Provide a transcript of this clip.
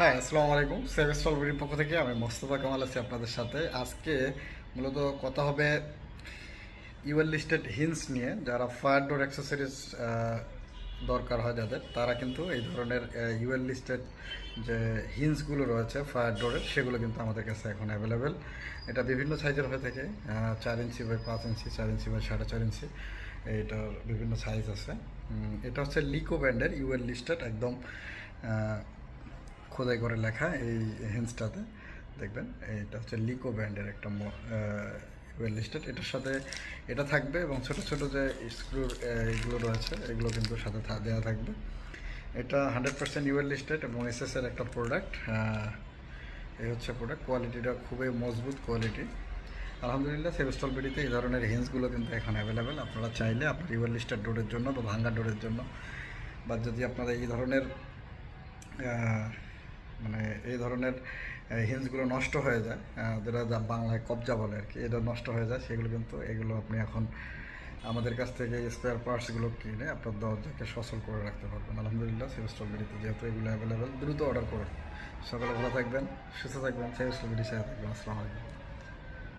হ্যাঁ, আসসালামু আলাইকুম। সেভ স্টলবেরির পক্ষ থেকে আমি মোস্তফা কামাল আছি আপনাদের সাথে। আজকে মূলত কথা হবে ইউএল লিস্টেড হিন্স নিয়ে। যারা ফায়ার ডোর অ্যাক্সেসরিজ দরকার হয় যাদের, তারা কিন্তু এই ধরনের ইউএল লিস্টেড যে হিন্সগুলো রয়েছে ফায়ার ডোরের, সেগুলো কিন্তু আমাদের কাছে এখন অ্যাভেলেবেল। এটা বিভিন্ন সাইজের হয়ে থাকে, 4 inch by 5 inch, 4 inch by 4.5 ইঞ্চি, এটার বিভিন্ন সাইজ আছে। এটা হচ্ছে লিকো ব্র্যান্ডের ইউএল লিস্টেড, একদম খোদাই করে লেখা এই হিন্সটাতে দেখবেন। এটা হচ্ছে লিকো ব্র্যান্ডের একটা ওয়েল লিস্টেড। এটার সাথে এটা থাকবে এবং ছোট ছোট যে স্ক্রুর এগুলো রয়েছে এগুলো কিন্তু সাথে দেওয়া থাকবে। এটা 100% ইউএল লিস্টেড এবং এসএসের একটা প্রোডাক্ট। এই হচ্ছে প্রোডাক্ট, কোয়ালিটিটা খুবই মজবুত কোয়ালিটি। আলহামদুলিল্লাহ, সেভস্টল বিডিতে এই ধরনের হিন্সগুলো কিন্তু এখন অ্যাভেলেবেল। আপনারা চাইলে আপনার ইউএল লিস্টেড ডোরের জন্য বা ভাঙ্গা ডোরের জন্য, বা যদি আপনারা এই ধরনের মানে এই ধরনের হিন্সগুলো নষ্ট হয়ে যায়, যেটা বাংলায় কবজা বলে আর কি, এটা নষ্ট হয়ে যায়, সেগুলো কিন্তু এগুলো আপনি এখন আমাদের কাছ থেকে স্পেয়ার পার্টসগুলো কিনে আপনার দরজাকে সচল করে রাখতে পারবেন। আলহামদুলিল্লাহ, সেভ স্ট্রবেরিতে যেহেতু এগুলো অ্যাভেলেবেল, দ্রুত অর্ডার করুন। সকালে ভালো থাকবেন, সুস্থ থাকবেন, সেভ স্ট্রবেরির সাথে থাকবেন। আসসালামু আলাইকুম।